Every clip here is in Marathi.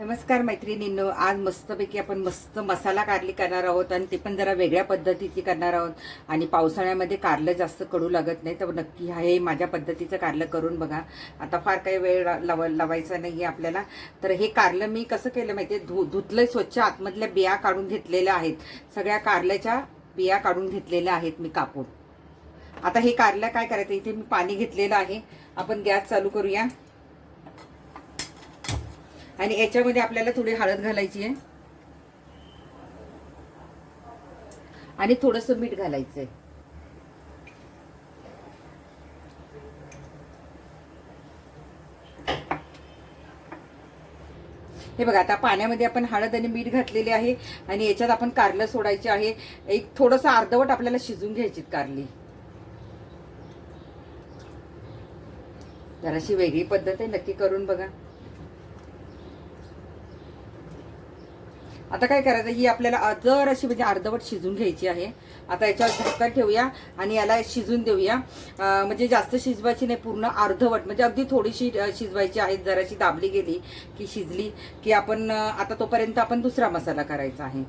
नमस्कार मैत्रिणींनो, आज मस्तपैकी आपण मस्त मसाला कारली करणार आहोत आणि ते पण जरा वेगळ्या पद्धतीची करणार आहोत. आणि पावसाळ्यामध्ये कारलं जास्त कडू लागत नाही, तर नक्की हे माझ्या पद्धतीचं कारलं करून बघा. आता फार काही वेळ लावायचा नाही आहे आपल्याला. तर हे कारलं मी कसं केलं माहिती आहे, धुतलंय स्वच्छ, आतमधल्या बिया काढून घेतलेल्या आहेत. सगळ्या कारल्याच्या बिया काढून घेतलेल्या आहेत मी कापून. आता हे कारलं काय करायचं, इथे मी पाणी घेतलेलं आहे. आपण गॅस चालू करूया आणि याच्यामध्ये आपल्याला थोडी हळद घालायची आहे आणि थोडंसं मीठ घालायचंय. हे बघा, आता पाण्यामध्ये आपण हळद आणि मीठ घातलेले आहे आणि याच्यात आपण कारलं सोडायचे आहे. एक थोडंसं अर्धवट आपल्याला शिजून घ्यायची कारली. जराशी वेगळी पद्धत आहे, नक्की करून बघा. आता काय करायचं, ही आपल्याला जर अशी म्हणजे अर्धवट शिजून घ्यायची आहे. आता याच्यावर झाकण ठेवूया आणि याला शिजून देऊया. म्हणजे जास्त शिजवायची नाही, पूर्ण अर्धवट, म्हणजे अगदी थोडीशी शिजवायची आहे. जराशी दाबली गेली की शिजली की आपण आता तोपर्यंत आपण दुसरा मसाला करायचा आहे.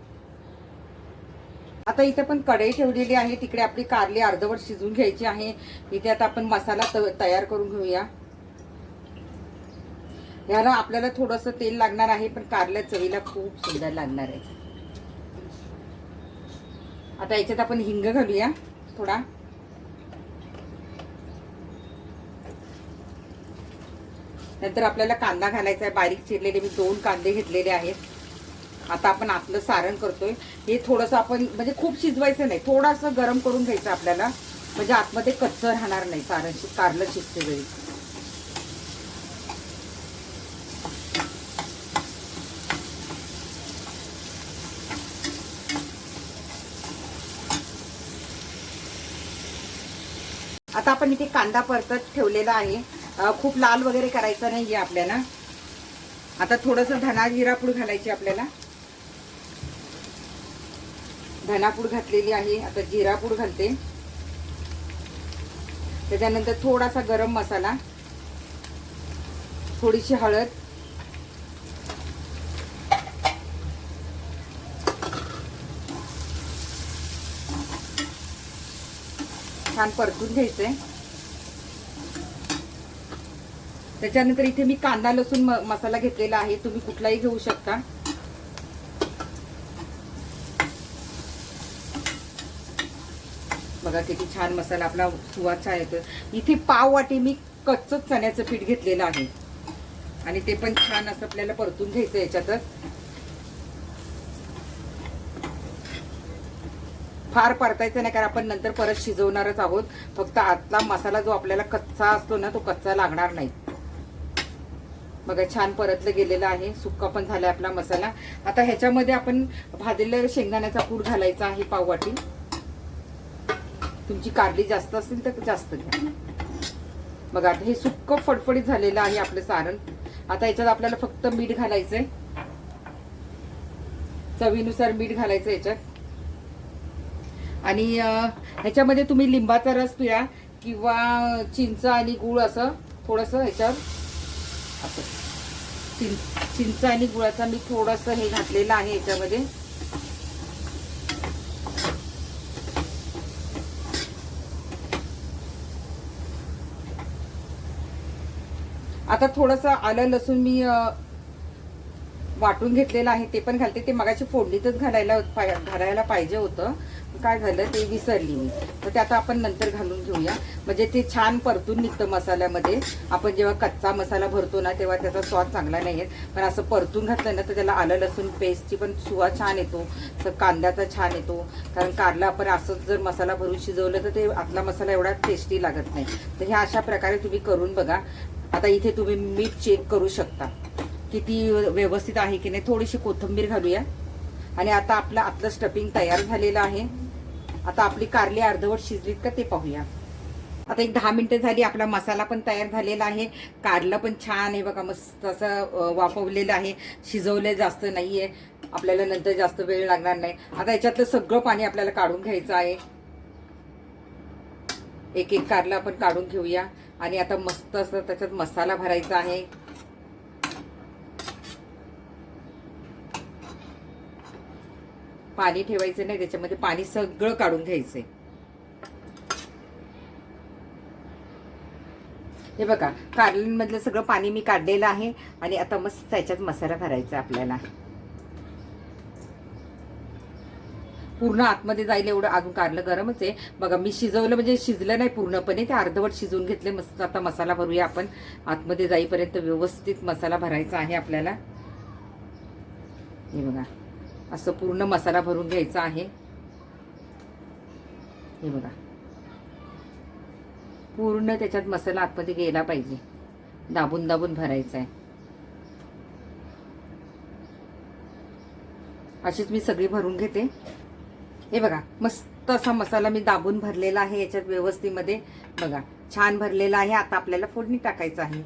आता इथे पण कढई ठेवलेली आहे, तिकडे आपली कारली अर्धवट शिजून घ्यायची आहे. इथे आता आपण मसाला तयार करून घेऊया. ह्याला आपल्याला थोडंसं तेल लागणार आहे, पण कारल्या चवीला खूप सुंदर लागणार आहे. आता याच्यात आपण हिंग घालूया थोडा. नंतर आपल्याला कांदा घालायचा आहे, बारीक चिरलेले मी 2 कांदे घेतलेले आहेत. आता आपण आतलं सारण करतोय. हे थोडंसं आपण म्हणजे खूप शिजवायचं नाही, थोडंसं गरम करून घ्यायचं आपल्याला, म्हणजे आतमध्ये कच्चं राहणार नाही सारण, कारलं शिजते वेळी. आता आपण इथे कांदा परतत ठेवलेला आहे. खूप लाल वगैरे करायचा नाहीये आपल्याला. आता थोडंसं धना जिरा पूड घालायची आपल्याला. धनापूड घातलेली आहे. आता जिरा पूड घालते. त्याच्यानंतर थोडासा गरम मसाला, थोडीशी हळद, छान परतून घ्यायचंय. त्याच्यानंतर इथे मी कांदा लसूण मसाला घेतलेला आहे, तुम्ही कुठलाही घेऊ शकता. बघा किती छान मसाला आपला सुवाद छान येतो. इथे पाव वाटी मी कच्चं चण्याचं पीठ घेतलेलं आहे आणि ते पण छान असं आपल्याला परतून घ्यायचं याच्यातच. फार परतायचं नाही, कारण आपण नंतर परत शिजवणारच आहोत. फक्त आतला मसाला जो आपल्याला कच्चा असतो ना, तो कच्चा लागणार नाही. बघा छान परतलं गेलेलं आहे, सुक्का पण झालाय आपला मसाला. आता ह्याच्यामध्ये आपण भाजलेल्या शेंगदाण्याचा कूट घालायचा आहे पाव वाटी. तुमची कारली जास्त असेल तर जास्त घ्या. बघा आता हे सुक्क फडफडीत झालेलं आहे आपलं सारण. आता याच्यात आपल्याला फक्त मीठ घालायचंय, चवीनुसार मीठ घालायचं याच्यात. आणि ह्याच्यामध्ये तुम्ही लिंबाचा रस पिळा किंवा चिंच आणि गूळ असं थोडंसं ह्याच्यावर असं चिंच आणि गुळाचा मी थोडंसं हे घातलेलं आहे याच्यामध्ये. आता थोडंसं आलं लसूण मी वाटून घेतलेलं आहे, ते पण घालते. ते मगाशी फोडणीतच घालायला पाहिजे होतं, काय झालं ते विसरली मी. तर ते आता आपण नंतर घालून घेऊया, म्हणजे ते छान परतून निघतं मसाल्यामध्ये. आपण जेव्हा कच्चा मसाला भरतो ना, तेव्हा त्याचा स्वाद चांगला नाही येत, पण असं परतून घातलं ना तर त्याला आलं लसूण पेस्टची पण सुवाद छान येतो, कांद्याचा छान येतो. कारण कारला आपण असंच जर मसाला भरून शिजवलं तर ते आतला मसाला एवढा टेस्टी लागत नाही. तर हे अशा प्रकारे तुम्ही करून बघा. आता इथे तुम्ही मीठ चेक करू शकता किती व्यवस्थित आहे की नाही. थोडीशी कोथिंबीर घालूया आणि आता आपलं आतलं स्टफिंग तयार झालेलं आहे. आता आपली कारली अर्धवट शिजलीत का ते पाहूया. आता एक 10 मिनिटं झाली, आपला मसाला पण तयार झालेला आहे. कारलं पण छान आहे बघा, मस्त असं वाफवलेलं आहे, शिजवलं जास्त नाहीये. आपल्याला नंतर जास्त वेळ लागणार नाही. आता याच्यातलं सगळं पाणी आपल्याला काढून घ्यायचं आहे. एक एक कारलं आपण काढून घेऊया आणि आता मस्त असं त्याच्यात मसाला भरायचा आहे. पाणी ठेवायचं नाही त्याच्यामध्ये, पाणी सगळं काढून घ्यायचंय. हे बघा कारल्यांमधलं सगळं पाणी मी काढलेलं आहे आणि आता मस्त त्याच्यात मसाला भरायचा आपल्याला. पूर्ण आतमध्ये जाईल एवढं अजून कारलं गरमच आहे. बघा मी शिजवलं म्हणजे शिजलं नाही पूर्णपणे, ते अर्धवट शिजवून घेतले मस्त. आता मसाला भरूया आपण. आतमध्ये जाईपर्यंत व्यवस्थित मसाला भरायचा आहे आपल्याला. हे बघा असं पूर्ण मसाला भरून घ्यायचा आहे. हे बघा पूर्ण त्याच्यात मसाला आतमध्ये गेला पाहिजे, दाबून दाबून भरायचा आहे. अशीच मी सगळी भरून घेते. हे बघा मस्त असा मसाला मी दाबून भरलेला आहे याच्यात व्यवस्थितमध्ये. बघा छान भरलेला आहे. आता आपल्याला फोडणी टाकायचं आहे.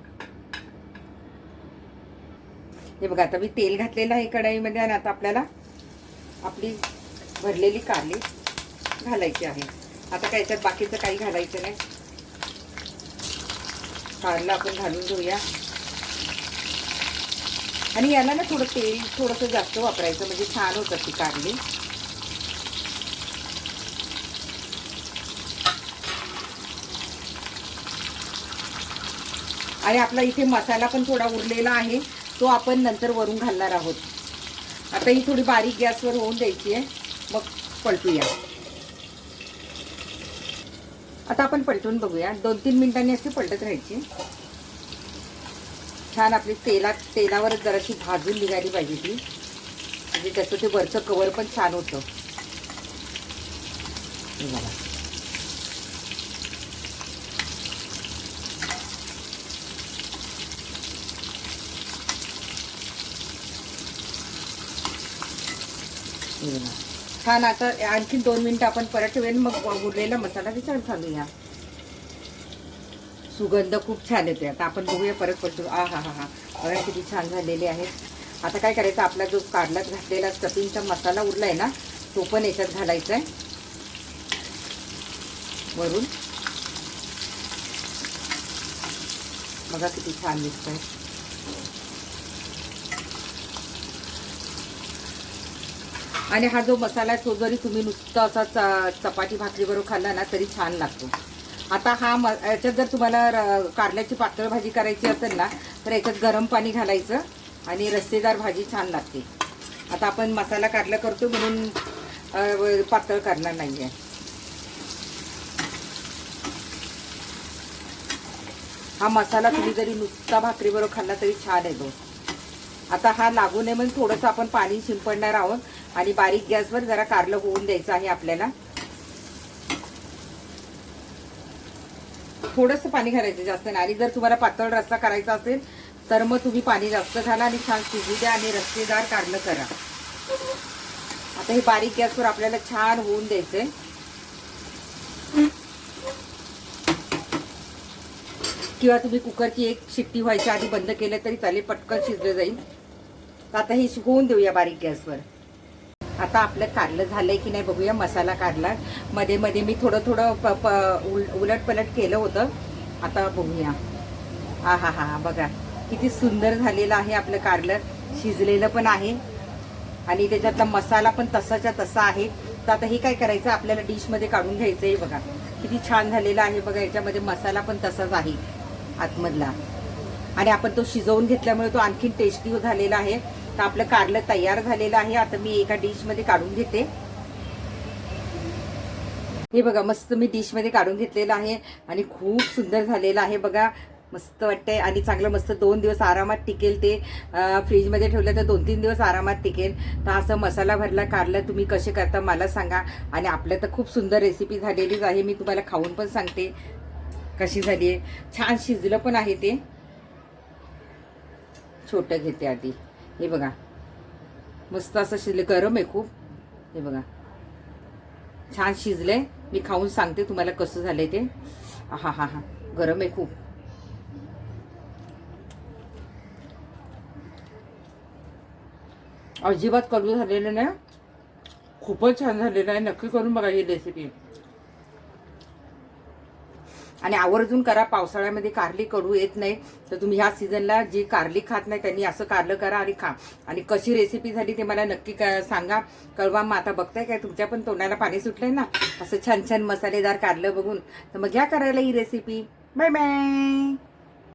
हे बघा आता मी तेल घातलेलं आहे कढईमध्ये आणि आता आपल्याला आपली भरलेली कारली घालायची आहे. आता काय याच्यात बाकीचं काही घालायचं नाही. कारलं आपण घालून घेऊया आणि याला ना थोडं तेल थोडंसं जास्त वापरायचं म्हणजे छान होतं ती कारली. आणि आपला इथे मसाला पण थोडा उरलेला आहे, तो आपण नंतर वरून घालणार आहोत. आता ही थोडी बारीक गॅसवर होऊन द्यायची आहे, मग पलटूया. आता आपण पलटून बघूया. 2-3 मिनिटांनी अशी पलटत राहायची. छान आपली तेलावरच जराशी भाजून निघाली पाहिजे ती, म्हणजे त्याचं ते वरचं कवर पण छान होतं. बघा छान. आता आणखी 2 मिनिटं आपण परत ठेवून मग उरलेला मसाला त्याच्यावर घालूया. सुगंध खूप छान येते. आता आपण बघूया परत पलटू. हा हा हा हा बघा किती छान झालेले आहेत. आता काय करायचं, आपला जो कारल्यात घातलेला स्टफिंगचा मसाला उरलाय ना, तो पण याच्यात घालायचा आहे वरून. बघा किती छान दिसतंय. आणि हा जो मसाला आहे तो जरी तुम्ही नुसतं असा चपाती भाकरी बरोबर खाल्ला ना तरी छान लागतो. आता हा याच्यात जर तुम्हाला कारल्याची पातळ भाजी करायची असेल ना तर याच्यात गरम पाणी घालायचं आणि रस्सेदार भाजी छान लागते. आता आपण मसाला कारला करतो म्हणून पातळ करणार नाहीये. हा मसाला तुम्ही जरी नुसता भाकरी बरोबर खाल्ला तरी छान येतो. आता हा लागू नये म्हणून थोडंसं आपण पाणी शिंपडणार आहोत आणि बारीक गॅसवर जरा कारलं होऊन द्यायचं आहे आपल्याला. थोडंसं पाणी घालायचं, जास्त नाही. आणि जर तुम्हाला पातळ रस्सा करायचा असेल तर मग तुम्ही पाणी जास्त घाला आणि छान शिजू द्या आणि रस्सेदार कारलं करा. आता हे बारीक गॅसवर आपल्याला छान होऊन द्यायचंय. किंवा तुम्ही कुकरची एक शिट्टी व्हायच्या आधी बंद केलं तरी चालेल, पटकन शिजलं जाईल. आता हे होऊन देऊया बारीक गॅसवर. आता आपलं कारलं झालंय की नाही बघूया. मसाला काढला, मध्ये मध्ये मी थोडं उलट पलट केलं होतं. आता बघूया. हा हा हा बघा किती सुंदर झालेलं आहे आपलं कारलं. शिजलेलं पण आहे आणि त्याच्यातला मसाला पण तसाच्या तसा आहे. तर आता हे काय करायचं, आपल्याला डिशमध्ये काढून घ्यायचं आहे. बघा किती छान झालेलं आहे. बघा याच्यामध्ये मसाला पण तसाच आहे आतमधला आणि आपण तो शिजवून घेतल्यामुळे तो आणखीन टेस्टी झालेला आहे. तर आपलं कारलं तयार झालेलं आहे. आता मी एका डिशमध्ये काढून घेते. हे बघा मस्त मी डिशमध्ये काढून घेतलेलं आहे आणि खूप सुंदर झालेलं आहे. बघा मस्त वाटतंय आणि चांगलं मस्त 2 दिवस आरामात टिकेल. ते फ्रीजमध्ये ठेवलं तर 2-3 दिवस आरामात टिकेल. तर असं मसाला भरला कारलं तुम्ही कसे करता मला सांगा. आणि आपल्या तर खूप सुंदर रेसिपी झालेलीच आहे. मी तुम्हाला खाऊन पण सांगते कशी झाली आहे. छान शिजलं पण आहे. ते छोटं घेते आधी. हे बघा मस्त असं शिजलं, गरम आहे खूप. हे बघा छान शिजलंय. मी खाऊन सांगते तुम्हाला कसं झालंय ते. हा हा हा गरम आहे खूप. अजिबात कडू झालेलं नाही, खूपच छान झालेलं आहे. नक्की करून बघा ही रेसिपी. आणि आवर्जून करा. पावसाळ्यामध्ये कारली कडू येत नाही, तर तुम्ही ह्या सीझनला जी कारली खात नाही त्यांनी असं कारलं करा आणि खा. आणि कशी रेसिपी झाली ते मला नक्की सांगा, कळवा. मग आता बघताय काय तुमच्या पण तोंडाला पाणी सुटलंय ना असं छान छान मसालेदार कारलं बघून, तर मग घ्या करायला ही रेसिपी. Bye bye.